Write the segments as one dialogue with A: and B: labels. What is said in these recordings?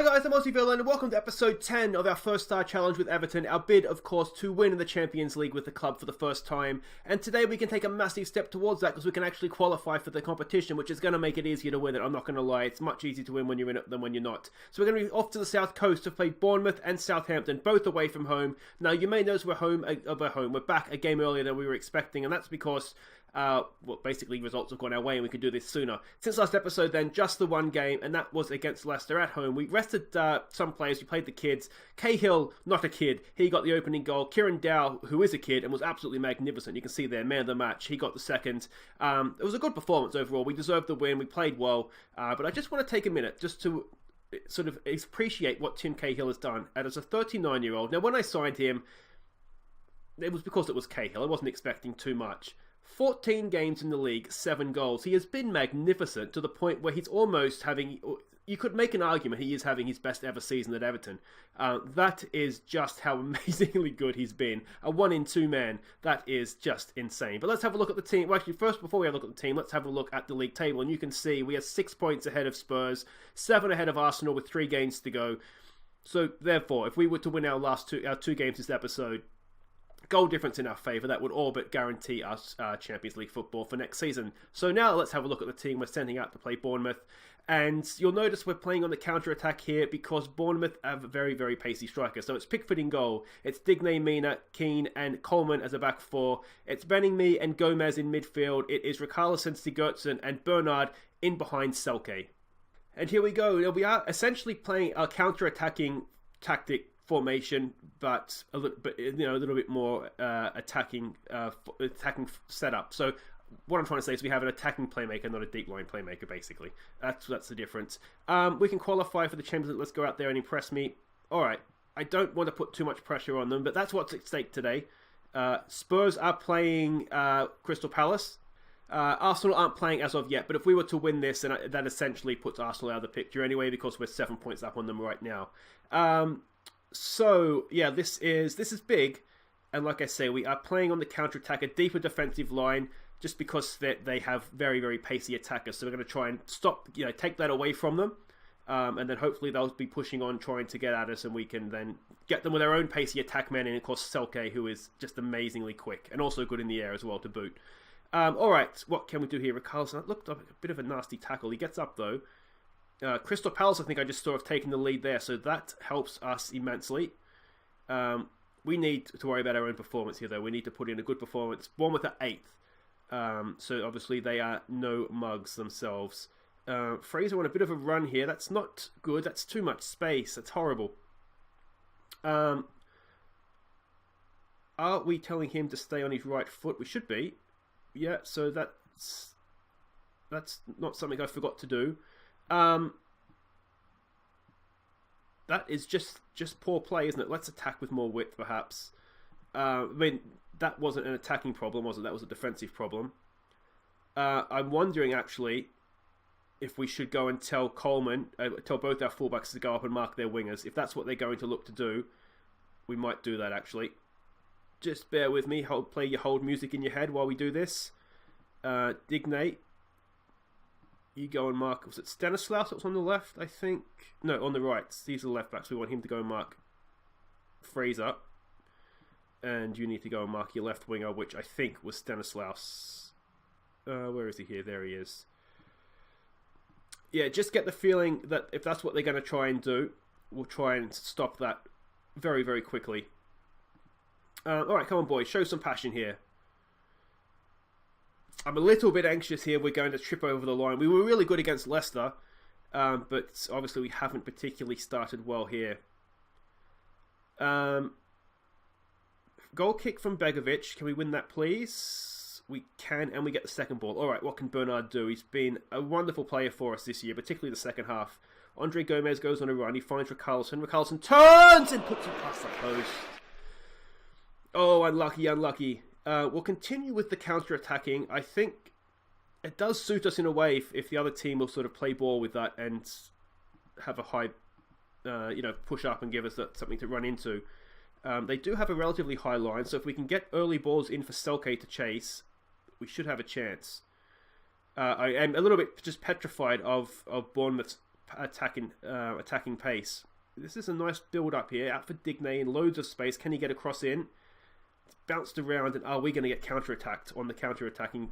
A: guys, I'm Aussie Villain, and welcome to episode 10 of our first star challenge with Everton. Our bid, of course, to win in the Champions League with the club for the first time. And today we can take a massive step towards that because we can actually qualify for the competition, which is going to make it easier to win it. I'm not going to lie, it's much easier to win when you're in it than when you're not. So we're going to be off to the south coast to play Bournemouth and Southampton, both away from home. Now, you may notice we're back a game earlier than we were expecting, and that's because basically results have gone our way and we could do this sooner. Since last episode then, just the one game, and that was against Leicester at home. We rested some players, we played the kids. Cahill, not a kid, he got the opening goal. Kieran, Dowell, who is a kid and was absolutely magnificent, you can see there, man of the match, he got the second. It was a good performance overall, we deserved the win, we played well, but I just want to take a minute just to sort of appreciate what Tim Cahill has done. And as a 39-year-old, now when I signed him, it was because it was Cahill, I wasn't expecting too much. 14 games in the league, 7 goals. He has been magnificent to the point where he's almost having... You could make an argument he is having his best ever season at Everton. That is just how amazingly good he's been. A 1-in-2 man. That is just insane. But let's have a look at the team. Well, actually, first, before we have a look at the team, let's have a look at the league table. And you can see we are 6 points ahead of Spurs, 7 ahead of Arsenal with 3 games to go. So, therefore, if we were to win our two games this episode, goal difference in our favour, that would all but guarantee us Champions League football for next season. So now let's have a look at the team we're sending out to play Bournemouth. And you'll notice we're playing on the counter-attack here because Bournemouth have a very, very pacey striker. So it's Pickford in goal. It's Digne, Mina, Keane and Coleman as a back four. It's Benning and Gomes in midfield. It is Richarlison, Sigurdsson and Bernard in behind Selke. And here we go. Now, we are essentially playing a counter-attacking tactic formation, but a little bit more attacking setup. So what I'm trying to say is we have an attacking playmaker, not a deep line playmaker. Basically, that's the difference. We can qualify for the Champions League. Let's go out there and impress me. All right, I don't want to put too much pressure on them, but that's what's at stake today. Spurs are playing Crystal Palace. Arsenal aren't playing as of yet, but if we were to win this, then that essentially puts Arsenal out of the picture anyway because we're 7 points up on them right now. So, yeah, this is big. And like I say, we are playing on the counter-attack, a deeper defensive line, just because they have very, very pacey attackers. So we're going to try and take that away from them. And then hopefully they'll be pushing on, trying to get at us, and we can then get them with our own pacey attack man. And of course, Selke, who is just amazingly quick and also good in the air as well to boot. All right, what can we do here? Richarlison looked like a bit of a nasty tackle. He gets up, though. Crystal Palace, I think I just saw, have taken the lead there, so that helps us immensely. We need to worry about our own performance here, though. We need to put in a good performance. Bournemouth at 8th, so obviously they are no mugs themselves. Fraser on a bit of a run here. That's not good. That's too much space. That's horrible. Are we telling him to stay on his right foot? We should be. Yeah, so that's not something I forgot to do. That is just poor play, isn't it? Let's attack with more width, perhaps. I mean, that wasn't an attacking problem, was it? That was a defensive problem. I'm wondering, actually, if we should go and tell Coleman, tell both our fullbacks to go up and mark their wingers. If that's what they're going to look to do, we might do that, actually. Just bear with me. Play your hold music in your head while we do this. Digne. You go and mark, was it Stanislaus that was on the left, I think? No, on the right. These are the left backs. We want him to go and mark Fraser. And you need to go and mark your left winger, which I think was Stanislaus. Where is he here? There he is. Yeah, just get the feeling that if that's what they're going to try and do, we'll try and stop that very, very quickly. Alright, come on, boys. Show some passion here. I'm a little bit anxious here. We're going to trip over the line. We were really good against Leicester, but obviously we haven't particularly started well here. Goal kick from Begovic. Can we win that, please? We can, and we get the second ball. All right, what can Bernard do? He's been a wonderful player for us this year, particularly the second half. Andre Gomes goes on a run. He finds Richarlison. Richarlison turns and puts it past the post. Oh, unlucky, unlucky. We'll continue with the counter-attacking. I think it does suit us in a way if the other team will sort of play ball with that and have a high, push up and give us something to run into. They do have a relatively high line, so if we can get early balls in for Selke to chase, we should have a chance. I am a little bit just petrified of Bournemouth's attacking pace. This is a nice build-up here. Out for Digne in loads of space. Can he get a cross in? It's bounced around, and are we going to get counter-attacked on the counter-attacking?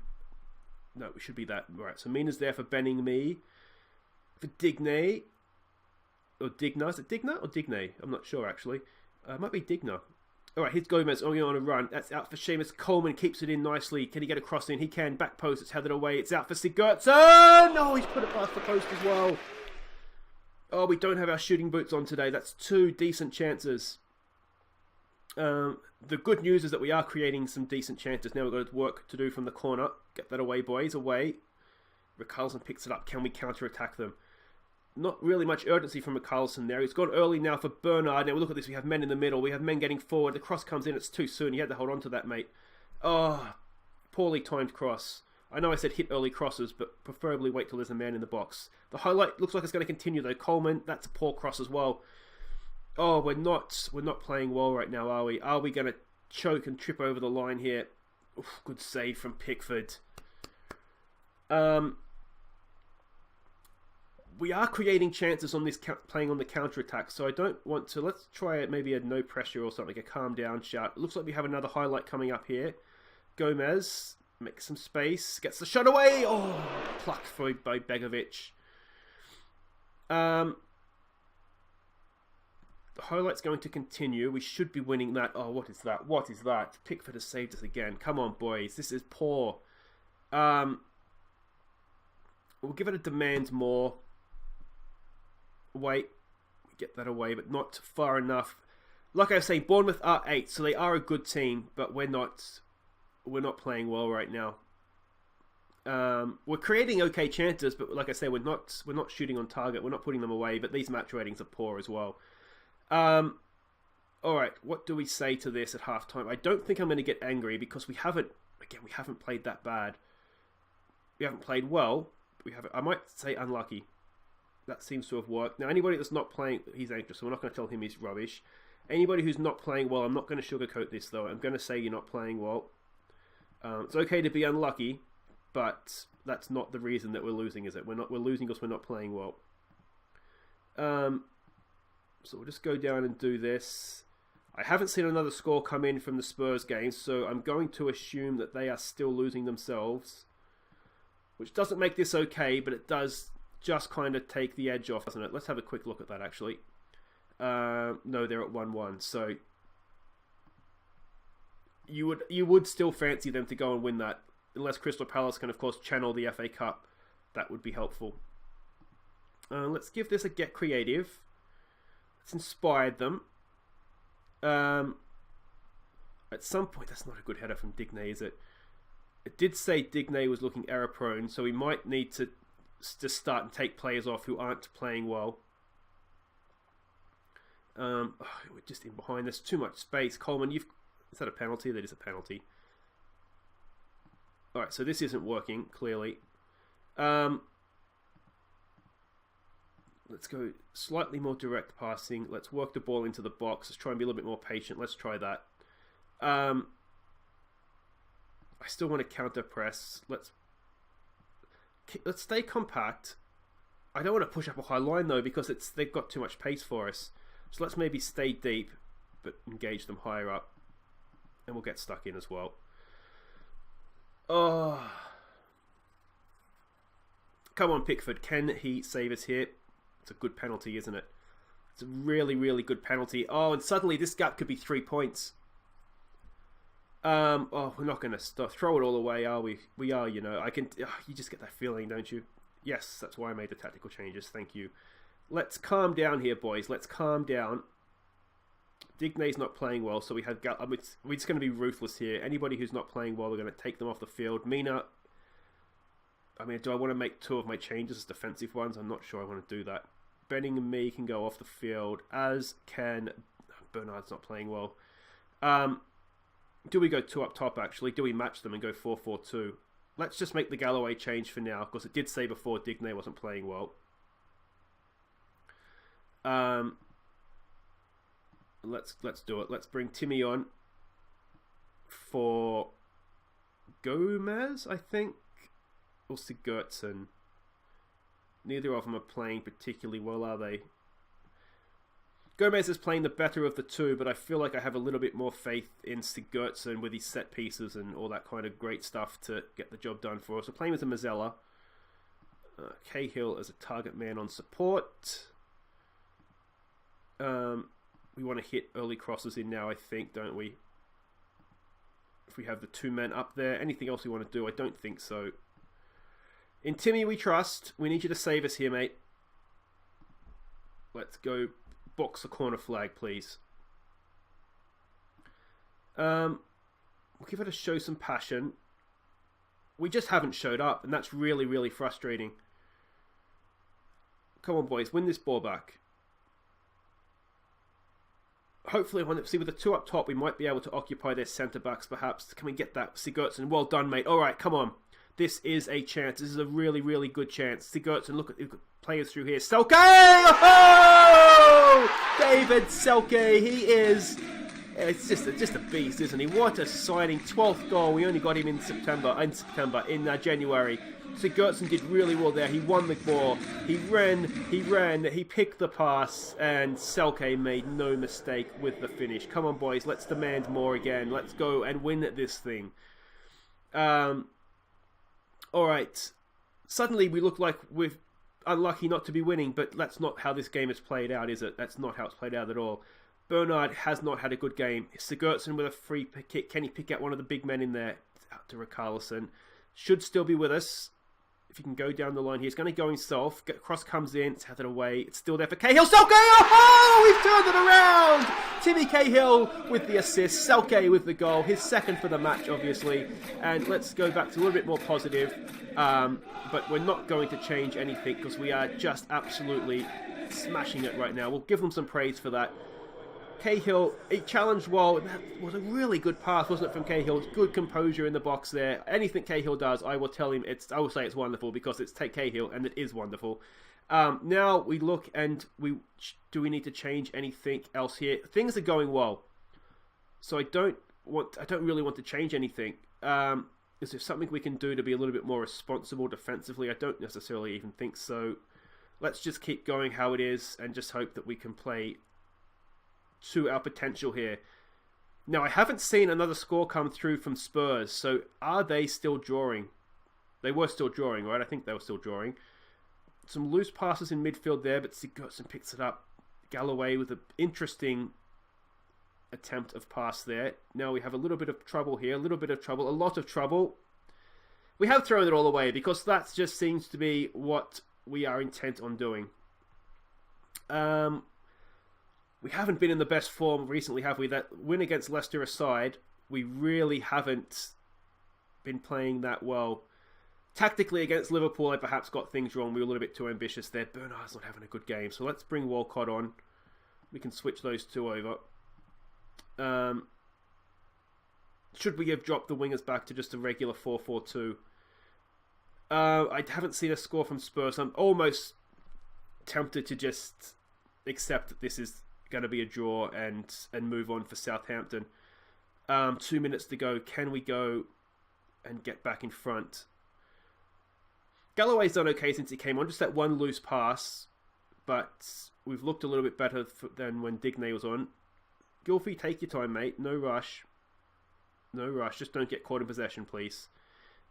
A: No, it should be that. Right, so Mina's there for benning me. For Digne. Or Digna. Is it Digna or Digne? I'm not sure, actually. It might be Digna. Alright, here's Gomes only on a run. That's out for Seamus. Coleman keeps it in nicely. Can he get a cross in? He can. Back post. It's headed away. It's out for Sigurdsson. No, he's put it past the post as well. Oh, we don't have our shooting boots on today. That's 2 decent chances. The good news is that we are creating some decent chances. Now we've got work to do from the corner. Get that away, boys. Away. Richarlison picks it up. Can we counter-attack them? Not really much urgency from Richarlison there. He's gone early now for Bernard. Now look at this. We have men in the middle. We have men getting forward. The cross comes in. It's too soon. You had to hold on to that, mate. Oh, poorly timed cross. I know I said hit early crosses, but preferably wait till there's a man in the box. The highlight looks like it's going to continue though. Coleman, that's a poor cross as well. Oh, we're not playing well right now, are we? Are we going to choke and trip over the line here? Oof, good save from Pickford. We are creating chances on this playing on the counter-attack, so I don't want to... Let's try it, maybe a no pressure or something, a calm down shout. It looks like we have another highlight coming up here. Gomez makes some space, gets the shot away. Oh, plucked by Begovic. The highlight's going to continue. We should be winning that. Oh, what is that? What is that? Pickford has saved us again. Come on, boys. This is poor. We'll give it a demand more. Wait. Get that away, but not far enough. Like I was saying, Bournemouth are 8, so they are a good team, but we're not playing well right now. We're creating okay chances, but like I say, we're not shooting on target. We're not putting them away, but these match ratings are poor as well. Alright, what do we say to this at halftime? I don't think I'm going to get angry because we haven't played that bad. We haven't played well. I might say unlucky. That seems to have worked. Now, anybody that's not playing, he's anxious, so we're not going to tell him he's rubbish. Anybody who's not playing well, I'm not going to sugarcoat this though. I'm going to say you're not playing well. It's okay to be unlucky, but that's not the reason that we're losing, is it? We're losing because we're not playing well. So we'll just go down and do this. I haven't seen another score come in from the Spurs game, so I'm going to assume that they are still losing themselves. Which doesn't make this okay, but it does just kind of take the edge off, doesn't it? Let's have a quick look at that, actually. No, they're at 1-1, so... You would still fancy them to go and win that. Unless Crystal Palace can, of course, channel the FA Cup. That would be helpful. Let's give this a get creative. Let's inspire them. At some point, that's not a good header from Digne, is it? It did say Digne was looking error prone, so we might need to just start and take players off who aren't playing well. We're just in behind. There's too much space. Coleman, is that a penalty? That is a penalty. Alright, so this isn't working, clearly. Let's go slightly more direct passing. Let's work the ball into the box. Let's try and be a little bit more patient. Let's try that. I still want to counter press. Let's stay compact. I don't want to push up a high line though because they've got too much pace for us. So let's maybe stay deep, but engage them higher up, and we'll get stuck in as well. Oh, come on, Pickford. Can he save us here? It's a good penalty, isn't it? It's a really, really good penalty. Oh, and suddenly this gap could be 3 points. Oh, we're not going to throw it all away, are we? We are, you know. You just get that feeling, don't you? Yes, that's why I made the tactical changes. Thank you. Let's calm down here, boys. Let's calm down. Digne's not playing well, so we're just going to be ruthless here. Anybody who's not playing well, we're going to take them off the field. Mina, I mean, do I want to make 2 of my changes as defensive ones? I'm not sure I want to do that. Benning and me can go off the field, as can... Bernard's not playing well. Do we go 2 up top, actually? Do we match them and go 4-4-2? Let's just make the Galloway change for now, because it did say before Digne wasn't playing well. Let's do it. Let's bring Timmy on for Gomes, I think, or Sigurdsson. Neither of them are playing particularly well, are they? Gomes is playing the better of the two, but I feel like I have a little bit more faith in Sigurdsson with his set pieces and all that kind of great stuff to get the job done for us. So playing with a Mazzella. Cahill as a target man on support. We want to hit early crosses in now, I think, don't we? If we have the two men up there. Anything else we want to do? I don't think so. In Timmy we trust. We need you to save us here, mate. Let's go box a corner flag, please. We'll give it a show some passion. We just haven't showed up, and that's really, really frustrating. Come on, boys. Win this ball back. Hopefully, with the two up top, we might be able to occupy their centre-backs, perhaps. Can we get that? Sigurdsson, well done, mate. All right, come on. This is a chance. This is a really, really good chance. Sigurdsson, look at the players through here. Selke! Oh! David Selke, he is... It's just a beast, isn't he? What a signing. 12th goal. We only got him in January. Sigurdsson did really well there. He won the ball. He ran, he picked the pass, and Selke made no mistake with the finish. Come on, boys. Let's demand more again. Let's go and win this thing. Alright. Suddenly we look like we're unlucky not to be winning, but that's not how this game has played out, is it? That's not how it's played out at all. Bernard has not had a good game. Sigurdsson with a free kick. Can he pick out one of the big men in there? It's out to Richarlison. Should still be with us. If he can go down the line here. He's going to go himself. Cross comes in. It's headed away. It's still there for Cahill. Selke! Oh! We've turned it around! Timmy Cahill with the assist. Selke with the goal. His second for the match, obviously. And let's go back to a little bit more positive. But we're not going to change anything because we are just absolutely smashing it right now. We'll give them some praise for that. Cahill, he challenged well. That was a really good pass, wasn't it, from Cahill? Good composure in the box there. Anything Cahill does, I will tell him I will say it's wonderful because it's Cahill and it is wonderful. Now we look and do we need to change anything else here? Things are going well, so I don't really want to change anything. Is there something we can do to be a little bit more responsible defensively? I don't necessarily even think so. Let's just keep going how it is and just hope that we can play to our potential here. Now, I haven't seen another score come through from Spurs, so are they still drawing? They were still drawing, right? I think they were still drawing. Some loose passes in midfield there, but Sigurdsson picks it up. Galloway with an interesting attempt of pass there. Now we have a little bit of trouble here, a lot of trouble. We have thrown it all away because that just seems to be what we are intent on doing. We haven't been in the best form recently, have we? That win against Leicester aside, we really haven't been playing that well. Tactically against Liverpool, I perhaps got things wrong. We were a little bit too ambitious there. Bernard's not having a good game, so let's bring Walcott on. We can switch those two over. Should we have dropped the wingers back to just a regular 4-4-2? I haven't seen a score from Spurs. I'm almost tempted to just accept that this is going to be a draw and move on for Southampton. 2 minutes to go. Can we go and get back in front? Galloway's done okay since he came on. Just that one loose pass, but we've looked a little bit better than when Digne was on. Gylfi, take your time, mate. No rush. No rush. Just don't get caught in possession, please.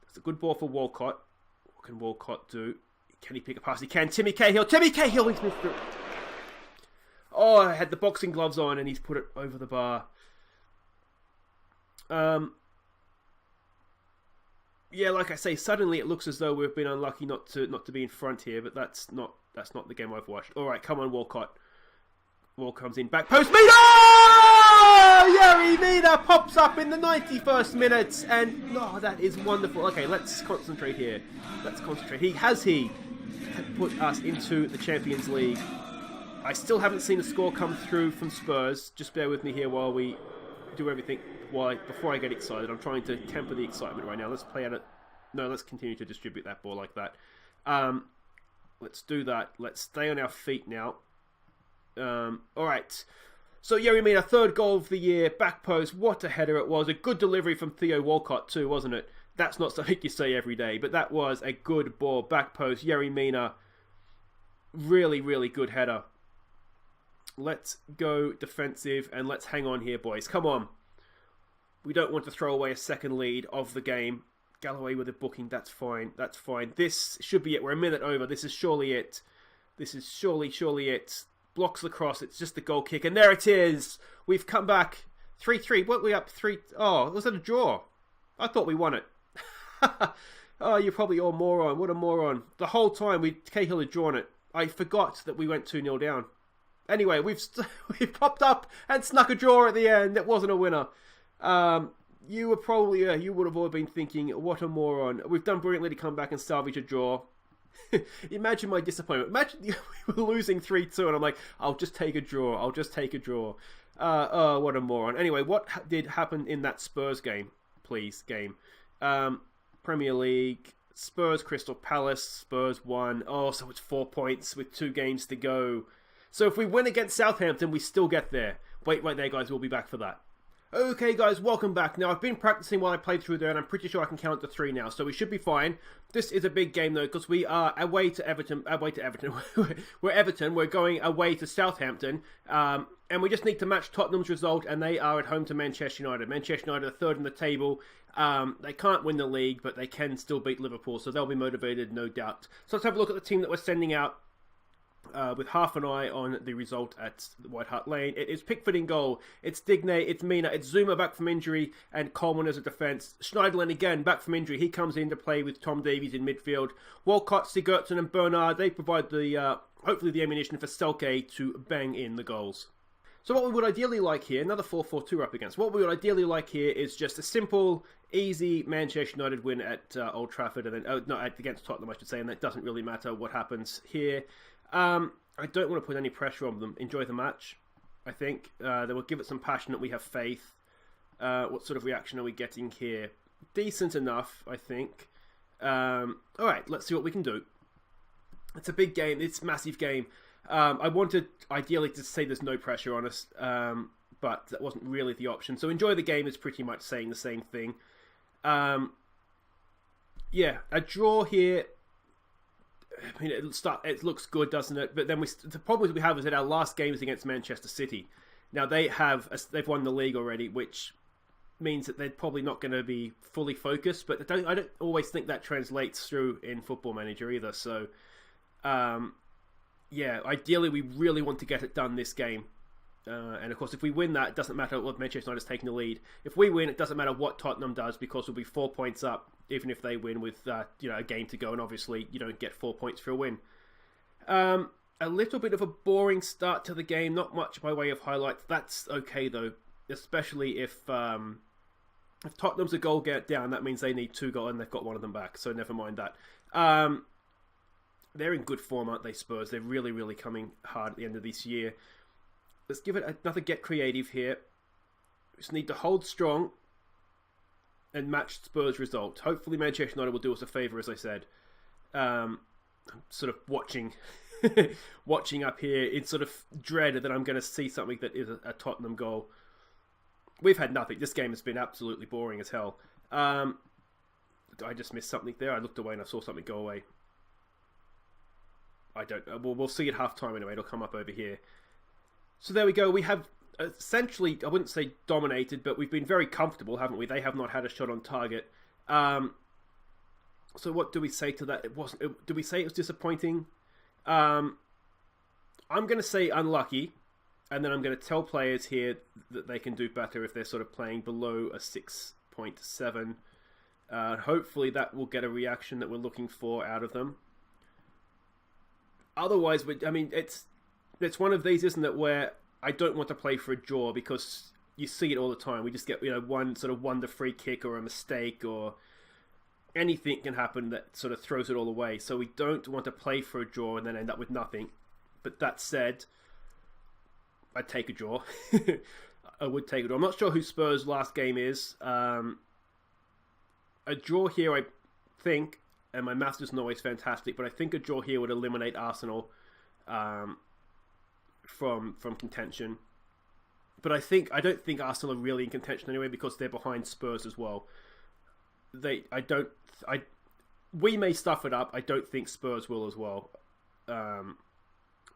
A: That's a good ball for Walcott. What can Walcott do? Can he pick a pass? He can. Timmy Cahill. Timmy Cahill! He's missed it. Oh, I had the boxing gloves on and he's put it over the bar. Yeah, like I say, suddenly it looks as though we've been unlucky not to be in front here, but that's not the game I've watched. All right, come on, Walcott. Ball comes in, back post. Mina! Yerry Mina pops up in the 91st minute, and that is wonderful. Okay, let's concentrate here. Let's concentrate. He put us into the Champions League. I still haven't seen a score come through from Spurs. Just bear with me here while we do everything. Before I get excited, I'm trying to temper the excitement right now. Let's play at it. No, let's continue to distribute that ball like that. Let's do that. Let's stay on our feet now. Alright. So Yerry Mina, third goal of the year. Back post. What a header it was. A good delivery from Theo Walcott too, wasn't it? That's not something you say every day, but that was a good ball. Back post. Yerry Mina. Really, really good header. Let's go defensive and let's hang on here, boys. Come on. We don't want to throw away a second lead of the game. Galloway with a booking, that's fine. That's fine. This should be it. We're a minute over. This is surely it. This is surely it. Blocks the cross. It's just the goal kick. And there it is. We've come back. 3-3. What we up? 3... Oh, was that a draw? I thought we won it. Oh, you're probably all moron. What a moron. The whole time Cahill had drawn it. I forgot that we went 2-0 down. Anyway, we've popped up and snuck a draw at the end. It wasn't a winner. You were probably, you would have all been thinking, what a moron. We've done brilliantly to come back and salvage a draw. Imagine my disappointment. Imagine we were losing 3-2 and I'm like, I'll just take a draw. Oh, what a moron. Anyway, what did happen in that Spurs game, please, Premier League, Spurs, Crystal Palace, Spurs won. Oh, so it's 4 points with 2 games to go. So if we win against Southampton, we still get there. Wait right there, guys. We'll be back for that. Okay, guys, welcome back. Now, I've been practicing while I played through there, and I'm pretty sure I can count to 3 now, so we should be fine. This is a big game, though, because we are away to Everton. We're Everton. We're going away to Southampton, and we just need to match Tottenham's result, and they are at home to Manchester United. Manchester United are third in the table. They can't win the league, but they can still beat Liverpool, so they'll be motivated, no doubt. So let's have a look at the team that we're sending out. With half an eye on the result at White Hart Lane. It is Pickford in goal. It's Digne, it's Mina, it's Zuma back from injury, and Coleman as a defence. Schneiderlin again back from injury. He comes in to play with Tom Davies in midfield. Walcott, Sigurdsson and Bernard, they provide the hopefully the ammunition for Selke to bang in the goals. So what we would ideally like here, another 4-4-2 up against, what we would ideally like here is just a simple, easy Manchester United win at Old Trafford, and then, against Tottenham I should say, and that doesn't really matter what happens here. I don't want to put any pressure on them. Enjoy the match, I think. They will give it some passion that we have faith. What sort of reaction are we getting here? Decent enough, I think. Alright, let's see what we can do. It's a big game. It's a massive game. I wanted, ideally, to say there's no pressure on us, but that wasn't really the option. So enjoy the game is pretty much saying the same thing. Yeah, a draw here. I mean, it looks good, doesn't it? But then the problem we have is that our last game is against Manchester City. Now they've won the league already, which means that they're probably not going to be fully focused. But I don't always think that translates through in Football Manager either. So, yeah, ideally we really want to get it done this game. And of course, if we win that, it doesn't matter what Manchester United is taking the lead. If we win, it doesn't matter what Tottenham does because we'll be 4 points up, even if they win with a game to go. And obviously, you don't get 4 points for a win. A little bit of a boring start to the game, not much by way of highlights. That's okay though, especially if Tottenham's a goal get down, that means they need 2 goals and they've got one of them back. So never mind that. They're in good form, aren't they, Spurs? They're really, really coming hard at the end of this year. Let's give it another get creative here. We just need to hold strong and match Spurs' result. Hopefully Manchester United will do us a favour, as I said. I'm sort of watching up here in sort of dread that I'm going to see something that is a Tottenham goal. We've had nothing. This game has been absolutely boring as hell. I just missed something there. I looked away and I saw something go away. I don't know. We'll see at half-time anyway. It'll come up over here. So there we go. We have essentially, I wouldn't say dominated, but we've been very comfortable, haven't we? They have not had a shot on target. So what do we say to that? Do we say it was disappointing? I'm going to say unlucky, and then I'm going to tell players here that they can do better if they're sort of playing below a 6.7. Hopefully that will get a reaction that we're looking for out of them. Otherwise, it's one of these, isn't it, where I don't want to play for a draw because you see it all the time. We just get one sort of wonder free kick or a mistake or anything can happen that sort of throws it all away. So we don't want to play for a draw and then end up with nothing. But that said, I'd take a draw. I would take a draw. I'm not sure who Spurs' last game is. A draw here, I think, and my maths isn't always fantastic, but I think a draw here would eliminate Arsenal from contention. But I don't think Arsenal are really in contention anyway because they're behind Spurs as well. We may stuff it up. I don't think Spurs will as well.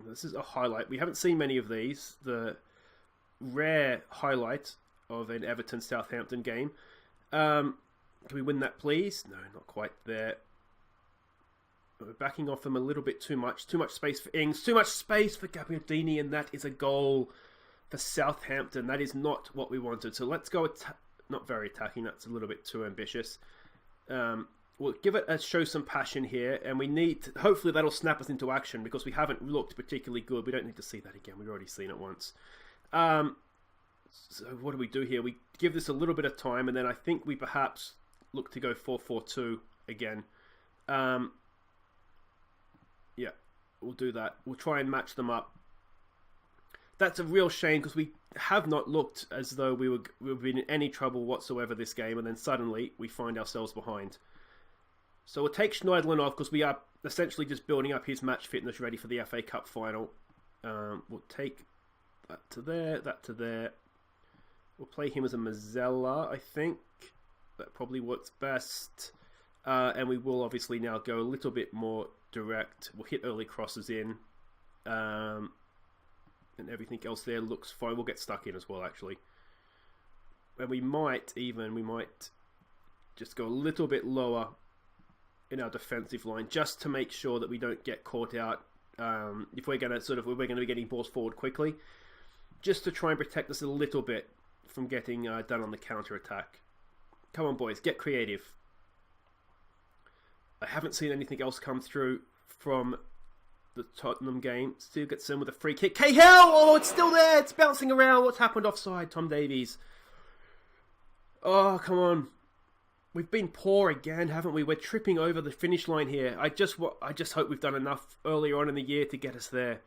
A: This is a highlight. We haven't seen many of these. The rare highlight of an Everton Southampton game. Can we win that, please? No, not quite there. We're backing off them a little bit too much. Too much space for Ings. Too much space for Gabbiadini, and that is a goal for Southampton. That is not what we wanted. So let's go... not very attacking. That's a little bit too ambitious. We'll give it a show some passion here, and we need to, hopefully that'll snap us into action because we haven't looked particularly good. We don't need to see that again. We've already seen it once. So what do we do here? We give this a little bit of time, and then I think we perhaps look to go 4-4-2 again. Yeah, we'll do that. We'll try and match them up. That's a real shame because we have not looked as though we've been in any trouble whatsoever this game, and then suddenly we find ourselves behind. So we'll take Schneiderlin off because we are essentially just building up his match fitness ready for the FA Cup final. We'll take that to there, that to there. We'll play him as a Mazzella, I think. That probably works best. And we will obviously now go a little bit more direct. We'll hit early crosses in. And everything else there looks fine. We'll get stuck in as well, actually. And we might just go a little bit lower in our defensive line just to make sure that we don't get caught out. If we're going to be getting balls forward quickly, just to try and protect us a little bit from getting done on the counter attack. Come on, boys, get creative. I haven't seen anything else come through from the Tottenham game. Still gets in with a free kick. Cahill! Oh, it's still there. It's bouncing around. What's happened offside? Tom Davies. Oh, come on. We've been poor again, haven't we? We're tripping over the finish line here. I just hope we've done enough earlier on in the year to get us there.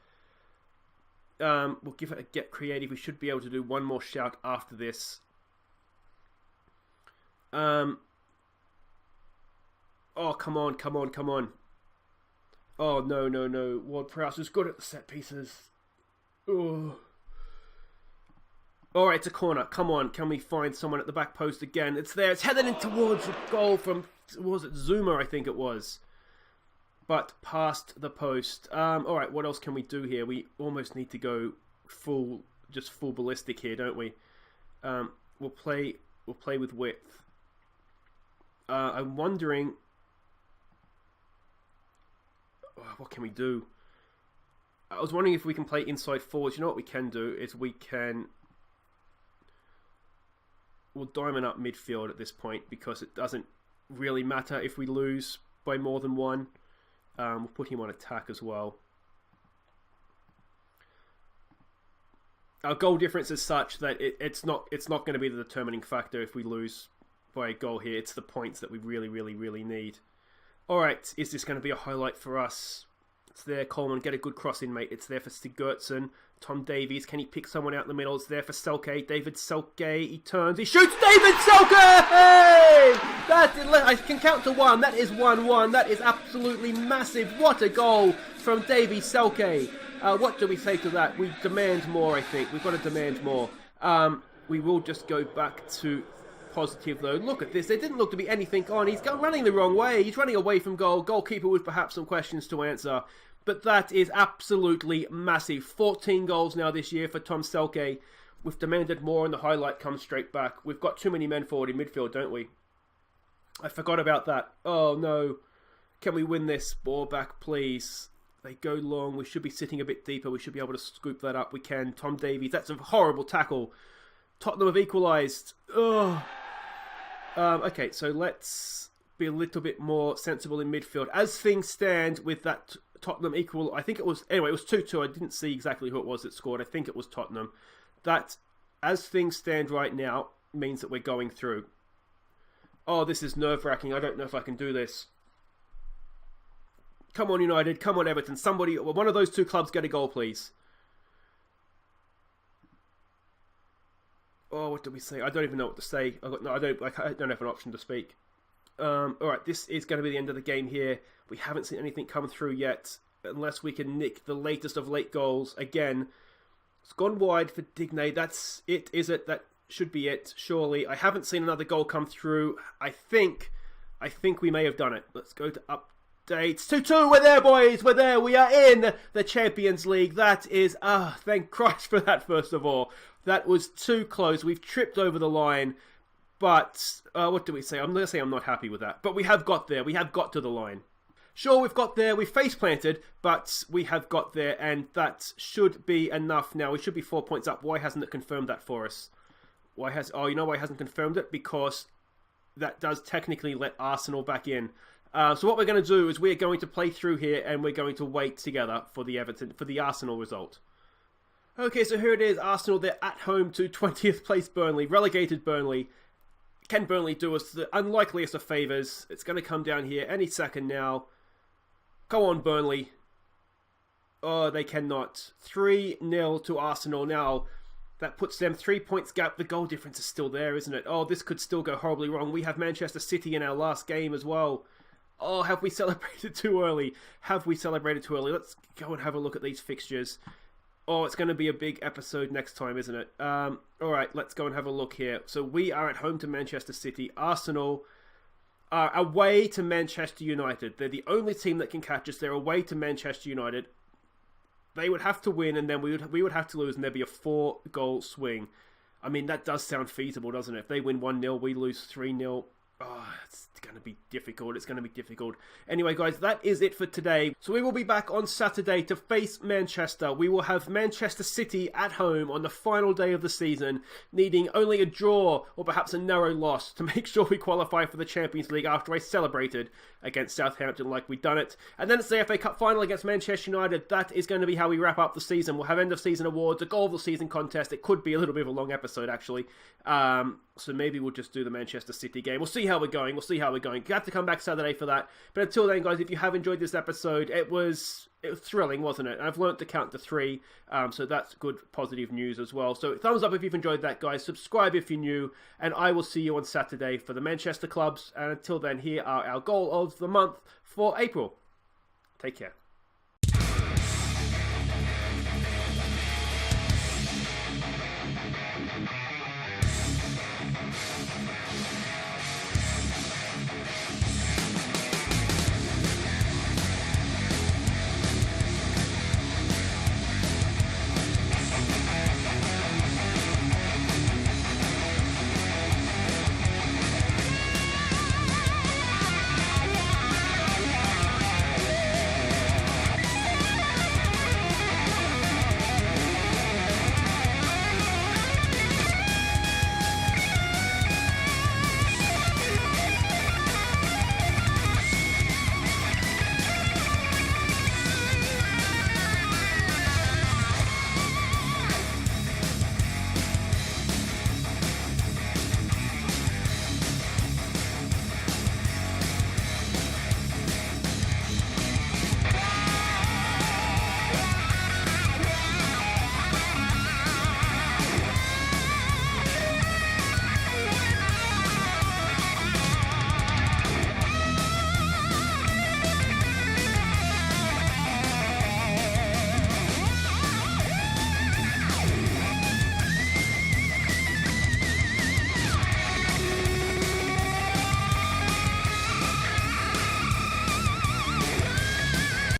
A: We'll give it a get creative. We should be able to do one more shout after this. Oh, come on, come on, come on. Oh, no. Ward-Prowse is good at the set pieces. Oh. Alright, it's a corner. Come on, can we find someone at the back post again? It's there. It's headed in towards a goal from, was it Zuma, I think it was. But past the post. Alright, what else can we do here? We almost need to go full ballistic here, don't we? We'll play with width. I'm wondering... what can we do? I was wondering if we can play inside forwards. You know what we can do is we'll diamond up midfield at this point because it doesn't really matter if we lose by more than one. We'll put him on attack as well. Our goal difference is such that it's not going to be the determining factor if we lose by a goal here. It's the points that we really need. Alright, is this going to be a highlight for us? It's there, Coleman, get a good cross in, mate. It's there for Sigurdsson. Tom Davies, can he pick someone out in the middle? It's there for Selke. David Selke, he turns, he shoots. David Selke! Hey! I can count to one. That is 1-1. That is absolutely massive. What a goal from Davie Selke. What do we say to that? We demand more, I think. We've got to demand more. We will just go back to positive, though. Look at this. There didn't look to be anything on. He's running the wrong way. He's running away from goal. Goalkeeper with perhaps some questions to answer. But that is absolutely massive. 14 goals now this year for Tom Selke. We've demanded more and the highlight comes straight back. We've got too many men forward in midfield, don't we? I forgot about that. Oh, no. Can we win this? Ball back, please. They go long. We should be sitting a bit deeper. We should be able to scoop that up. We can. Tom Davies. That's a horrible tackle. Tottenham have equalised. Ugh. Okay, so let's be a little bit more sensible in midfield. As things stand with that Tottenham equal, I think it was, anyway, it was 2-2. I didn't see exactly who it was that scored. I think it was Tottenham. That, as things stand right now, means that we're going through. Oh, this is nerve-wracking. I don't know if I can do this. Come on, United. Come on, Everton. Somebody, one of those two clubs get a goal, please. Oh, what did we say? I don't even know what to say. I don't have an option to speak. Alright, this is going to be the end of the game here. We haven't seen anything come through yet, unless we can nick the latest of late goals. Again, it's gone wide for Digne. That's it, is it? That should be it, surely. I haven't seen another goal come through. I think we may have done it. Let's go to updates. 2-2, we're there, boys, we're there. We are in the Champions League. That is, thank Christ for that, first of all. That was too close. We've tripped over the line. But, what do we say? I'm going to say I'm not happy with that. But we have got there. We have got to the line. Sure, we've got there. We face planted, but we have got there. And that should be enough now. We should be 4 points up. Why hasn't it confirmed that for us? You know why it hasn't confirmed it? Because that does technically let Arsenal back in. So what we're going to do is we're going to play through here and we're going to wait together for the Arsenal result. Okay, so here it is. Arsenal, they're at home to 20th place Burnley, relegated Burnley. Can Burnley do us the unlikeliest of favours? It's going to come down here any second now. Go on, Burnley. Oh, they cannot. 3-0 to Arsenal now. That puts them 3 points gap. The goal difference is still there, isn't it? Oh, this could still go horribly wrong. We have Manchester City in our last game as well. Oh, have we celebrated too early? Have we celebrated too early? Let's go and have a look at these fixtures. Oh, it's going to be a big episode next time, isn't it? Alright, let's go and have a look here. So we are at home to Manchester City. Arsenal are away to Manchester United. They're the only team that can catch us. They're away to Manchester United. They would have to win, and then we would have to lose, and there'd be a 4-goal swing. I mean, that does sound feasible, doesn't it? If they win 1-0, we lose 3-0. Oh, it's going to be difficult. It's going to be difficult. Anyway, guys, that is it for today. So we will be back on Saturday to face Manchester. We will have Manchester City at home on the final day of the season, needing only a draw or perhaps a narrow loss to make sure we qualify for the Champions League after I celebrated against Southampton like we've done it. And then it's the FA Cup final against Manchester United. That is going to be how we wrap up the season. We'll have end of season awards, a goal of the season contest. It could be a little bit of a long episode, actually. So maybe we'll just do the Manchester City game. We'll see how we're going. You have to come back Saturday for that. But until then, guys, if you have enjoyed this episode, it was thrilling, wasn't it? I've learned to count to 3, so that's good, positive news as well. So thumbs up if you've enjoyed that, guys. Subscribe if you're new, and I will see you on Saturday for the Manchester clubs. And until then, here are our goal of the month for April. Take care.